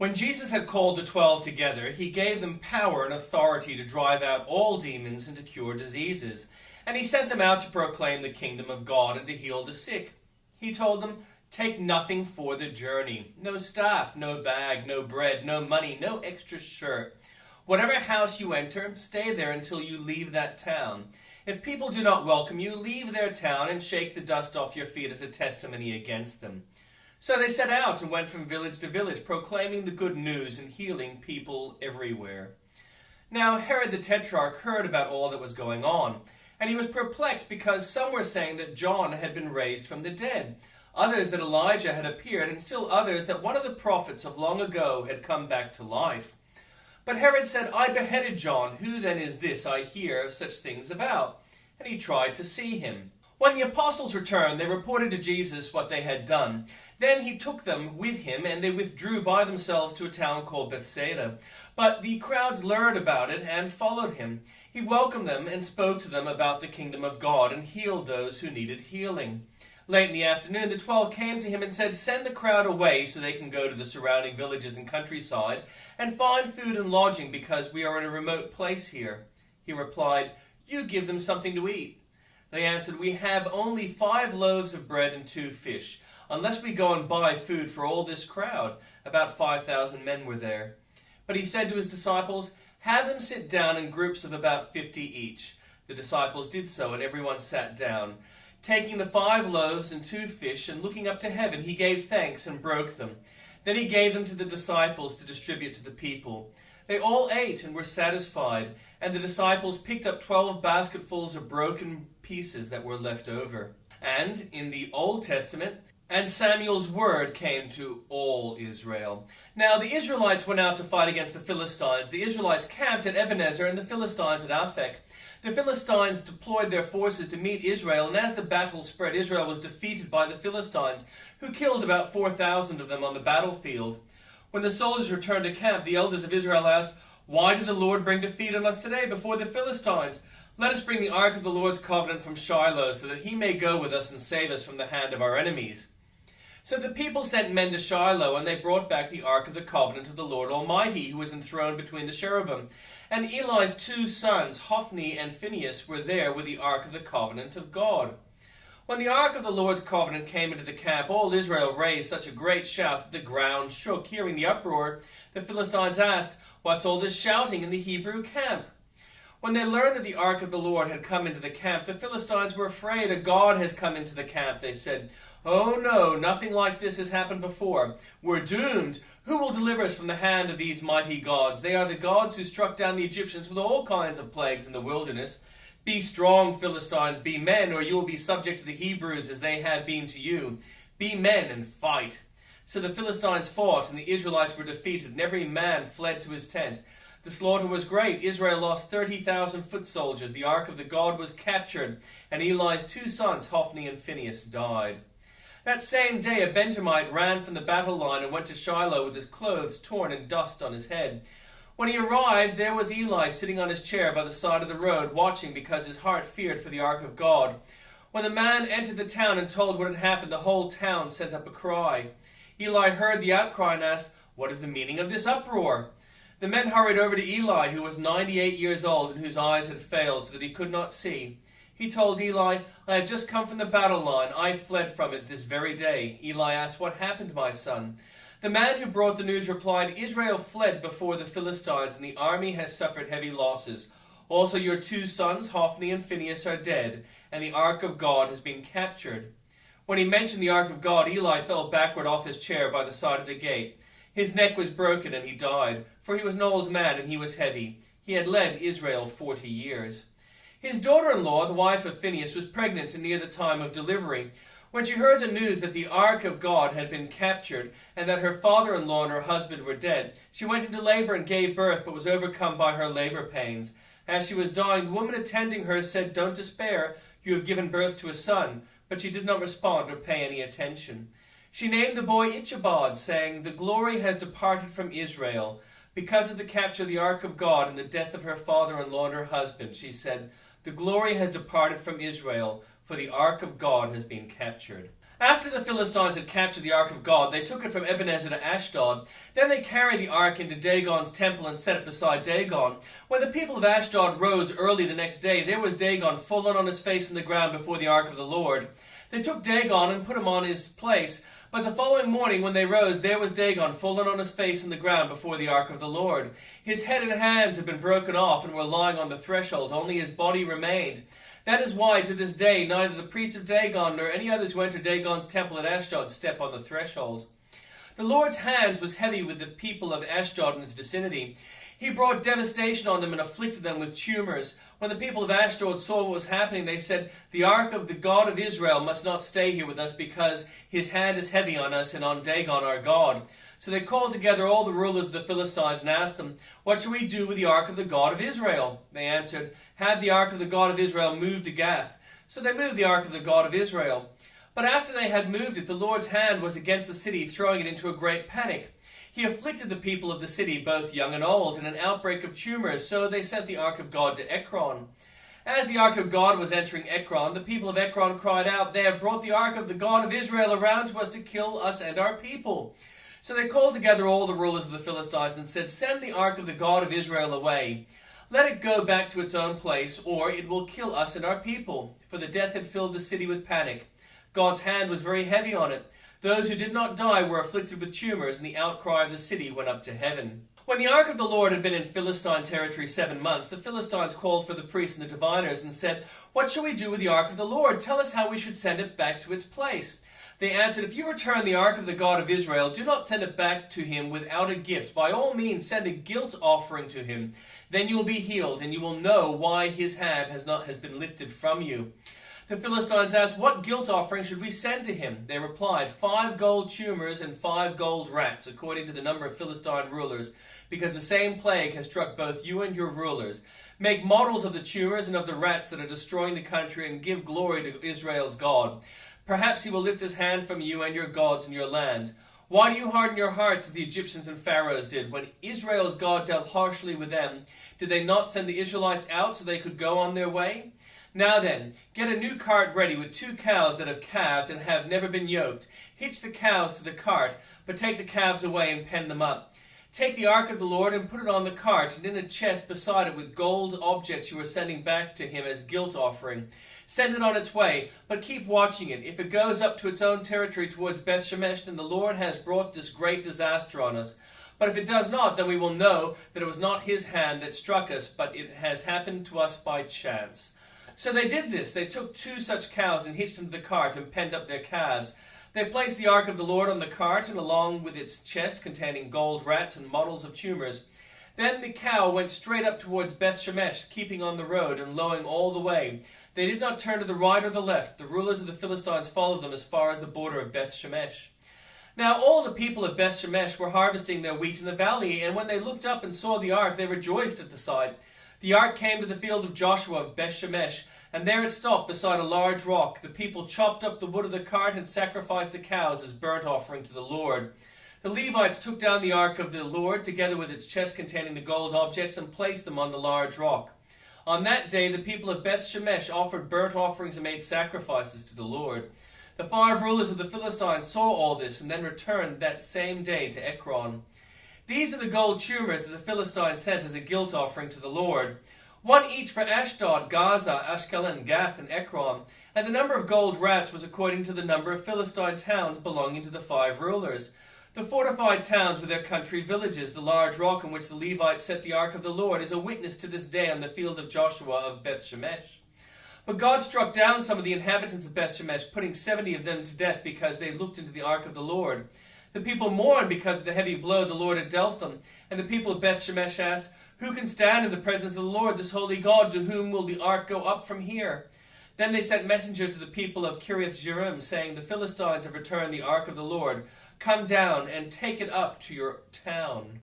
When Jesus had called the 12 together, he gave them power and authority to drive out all demons and to cure diseases. And he sent them out to proclaim the kingdom of God and to heal the sick. He told them, "Take nothing for the journey. No staff, no bag, no bread, no money, no extra shirt. Whatever house you enter, stay there until you leave that town. If people do not welcome you, leave their town and shake the dust off your feet as a testimony against them." So they set out and went from village to village, proclaiming the good news and healing people everywhere. Now Herod the Tetrarch heard about all that was going on, and he was perplexed because some were saying that John had been raised from the dead, others that Elijah had appeared, and still others that one of the prophets of long ago had come back to life. But Herod said, "I beheaded John. Who then is this I hear such things about?" And he tried to see him. When the apostles returned, they reported to Jesus what they had done. Then he took them with him, and they withdrew by themselves to a town called Bethsaida. But the crowds learned about it and followed him. He welcomed them and spoke to them about the kingdom of God and healed those who needed healing. Late in the afternoon, the 12 came to him and said, "Send the crowd away so they can go to the surrounding villages and countryside and find food and lodging because we are in a remote place here." He replied, "You give them something to eat." They answered, "We have only 5 loaves of bread and 2 fish, unless we go and buy food for all this crowd." About 5,000 men were there. But he said to his disciples, "Have them sit down in groups of about 50 each." The disciples did so, and everyone sat down. Taking the 5 loaves and 2 fish, and looking up to heaven, he gave thanks and broke them. Then he gave them to the disciples to distribute to the people. They all ate and were satisfied, and the disciples picked up 12 basketfuls of broken pieces that were left over. And in the Old Testament, "And Samuel's word came to all Israel." Now the Israelites went out to fight against the Philistines. The Israelites camped at Ebenezer and the Philistines at Aphek. The Philistines deployed their forces to meet Israel, and as the battle spread, Israel was defeated by the Philistines, who killed about 4,000 of them on the battlefield. When the soldiers returned to camp, the elders of Israel asked, "Why did the Lord bring defeat on us today before the Philistines? Let us bring the ark of the Lord's covenant from Shiloh, so that he may go with us and save us from the hand of our enemies." So the people sent men to Shiloh, and they brought back the ark of the covenant of the Lord Almighty, who was enthroned between the cherubim. And Eli's 2 sons, Hophni and Phinehas, were there with the ark of the covenant of God. When the ark of the Lord's covenant came into the camp, all Israel raised such a great shout that the ground shook. Hearing the uproar, the Philistines asked, "What's all this shouting in the Hebrew camp?" When they learned that the ark of the Lord had come into the camp, the Philistines were afraid. "A god has come into the camp," they said. "Oh no, nothing like this has happened before. We're doomed. Who will deliver us from the hand of these mighty gods? They are the gods who struck down the Egyptians with all kinds of plagues in the wilderness. Be strong, Philistines, be men, or you will be subject to the Hebrews as they have been to you. Be men and fight." So the Philistines fought, and the Israelites were defeated, and every man fled to his tent. The slaughter was great. Israel lost 30,000 foot soldiers. The ark of the God was captured, and Eli's 2 sons, Hophni and Phinehas, died. That same day a Benjamite ran from the battle line and went to Shiloh with his clothes torn and dust on his head. When he arrived, there was Eli sitting on his chair by the side of the road, watching because his heart feared for the ark of God. When the man entered the town and told what had happened, the whole town sent up a cry. Eli heard the outcry and asked, "What is the meaning of this uproar?" The men hurried over to Eli, who was 98 years old and whose eyes had failed so that he could not see. He told Eli, "I have just come from the battle line. I fled from it this very day." Eli asked, "What happened, my son?" The man who brought the news replied, "Israel fled before the Philistines, and the army has suffered heavy losses. Also your 2 sons, Hophni and Phinehas, are dead, and the ark of God has been captured." When he mentioned the ark of God, Eli fell backward off his chair by the side of the gate. His neck was broken, and he died, for he was an old man, and he was heavy. He had led Israel 40 years. His daughter-in-law, the wife of Phinehas, was pregnant and near the time of delivery. When she heard the news that the ark of God had been captured and that her father-in-law and her husband were dead, she went into labor and gave birth, but was overcome by her labor pains. As she was dying, the woman attending her said, "Don't despair, you have given birth to a son." But she did not respond or pay any attention. She named the boy Ichabod, saying, "The glory has departed from Israel." Because of the capture of the ark of God and the death of her father-in-law and her husband, she said, "The glory has departed from Israel, for the ark of God has been captured." After the Philistines had captured the ark of God, they took it from Ebenezer to Ashdod. Then they carried the ark into Dagon's temple and set it beside Dagon. When the people of Ashdod rose early the next day, there was Dagon fallen on his face in the ground before the ark of the Lord. They took Dagon and put him on his place. But the following morning when they rose, there was Dagon fallen on his face in the ground before the ark of the Lord. His head and hands had been broken off and were lying on the threshold. Only his body remained. That is why, to this day, neither the priests of Dagon nor any others who enter Dagon's temple at Ashdod step on the threshold. The Lord's hand was heavy with the people of Ashdod and its vicinity. He brought devastation on them and afflicted them with tumors. When the people of Ashdod saw what was happening, they said, "The ark of the God of Israel must not stay here with us, because his hand is heavy on us and on Dagon our God." So they called together all the rulers of the Philistines and asked them, "What shall we do with the ark of the God of Israel?" They answered, "Have the ark of the God of Israel moved to Gath." So they moved the ark of the God of Israel. But after they had moved it, the Lord's hand was against the city, throwing it into a great panic. He afflicted the people of the city, both young and old, in an outbreak of tumors, so they sent the ark of God to Ekron. As the ark of God was entering Ekron, the people of Ekron cried out, "They have brought the ark of the God of Israel around to us to kill us and our people." So they called together all the rulers of the Philistines and said, "Send the ark of the God of Israel away. Let it go back to its own place, or it will kill us and our people." For the death had filled the city with panic. God's hand was very heavy on it. Those who did not die were afflicted with tumors, and the outcry of the city went up to heaven. When the ark of the Lord had been in Philistine territory 7 months, the Philistines called for the priests and the diviners and said, "What shall we do with the ark of the Lord? Tell us how we should send it back to its place." They answered, "If you return the ark of the God of Israel, do not send it back to him without a gift. By all means, send a guilt offering to him. Then you will be healed, and you will know why his hand has been lifted from you." The Philistines asked, "What guilt offering should we send to him?" They replied, 5 gold tumors and 5 gold rats, according to the number of Philistine rulers, because the same plague has struck both you and your rulers. Make models of the tumors and of the rats that are destroying the country, and give glory to Israel's God. Perhaps he will lift his hand from you and your gods and your land. Why do you harden your hearts as the Egyptians and Pharaohs did? When Israel's God dealt harshly with them, did they not send the Israelites out so they could go on their way? Now then, get a new cart ready with 2 cows that have calved and have never been yoked. Hitch the cows to the cart, but take the calves away and pen them up. Take the ark of the Lord and put it on the cart, and in a chest beside it with gold objects you are sending back to him as guilt offering. Send it on its way, but keep watching it. If it goes up to its own territory towards Beth-Shemesh, then the Lord has brought this great disaster on us. But if it does not, then we will know that it was not his hand that struck us, but it has happened to us by chance. So they did this. They took 2 such cows and hitched them to the cart and penned up their calves. They placed the ark of the Lord on the cart, and along with its chest containing gold rats and models of tumors. Then the cow went straight up towards Beth-Shemesh, keeping on the road and lowing all the way. They did not turn to the right or the left. The rulers of the Philistines followed them as far as the border of Beth-Shemesh. Now all the people of Beth-Shemesh were harvesting their wheat in the valley, and when they looked up and saw the ark, they rejoiced at the sight. The ark came to the field of Joshua of Beth-Shemesh, and there it stopped beside a large rock. The people chopped up the wood of the cart and sacrificed the cows as burnt offering to the Lord. The Levites took down the ark of the Lord, together with its chest containing the gold objects, and placed them on the large rock. On that day the people of Beth-Shemesh offered burnt offerings and made sacrifices to the Lord. The 5 rulers of the Philistines saw all this, and then returned that same day to Ekron. These are the gold tumors that the Philistines sent as a guilt offering to the Lord. 1 each for Ashdod, Gaza, Ashkelon, Gath, and Ekron. And the number of gold rats was according to the number of Philistine towns belonging to the 5 rulers. The fortified towns with their country villages, the large rock on which the Levites set the ark of the Lord, is a witness to this day on the field of Joshua of Beth-Shemesh. But God struck down some of the inhabitants of Beth-Shemesh, putting 70 of them to death because they looked into the ark of the Lord. The people mourned because of the heavy blow the Lord had dealt them. And the people of Beth-Shemesh asked, "Who can stand in the presence of the Lord, this holy God? To whom will the ark go up from here?" Then they sent messengers to the people of Kiriath-Jearim, saying, "The Philistines have returned the ark of the Lord. Come down and take it up to your town."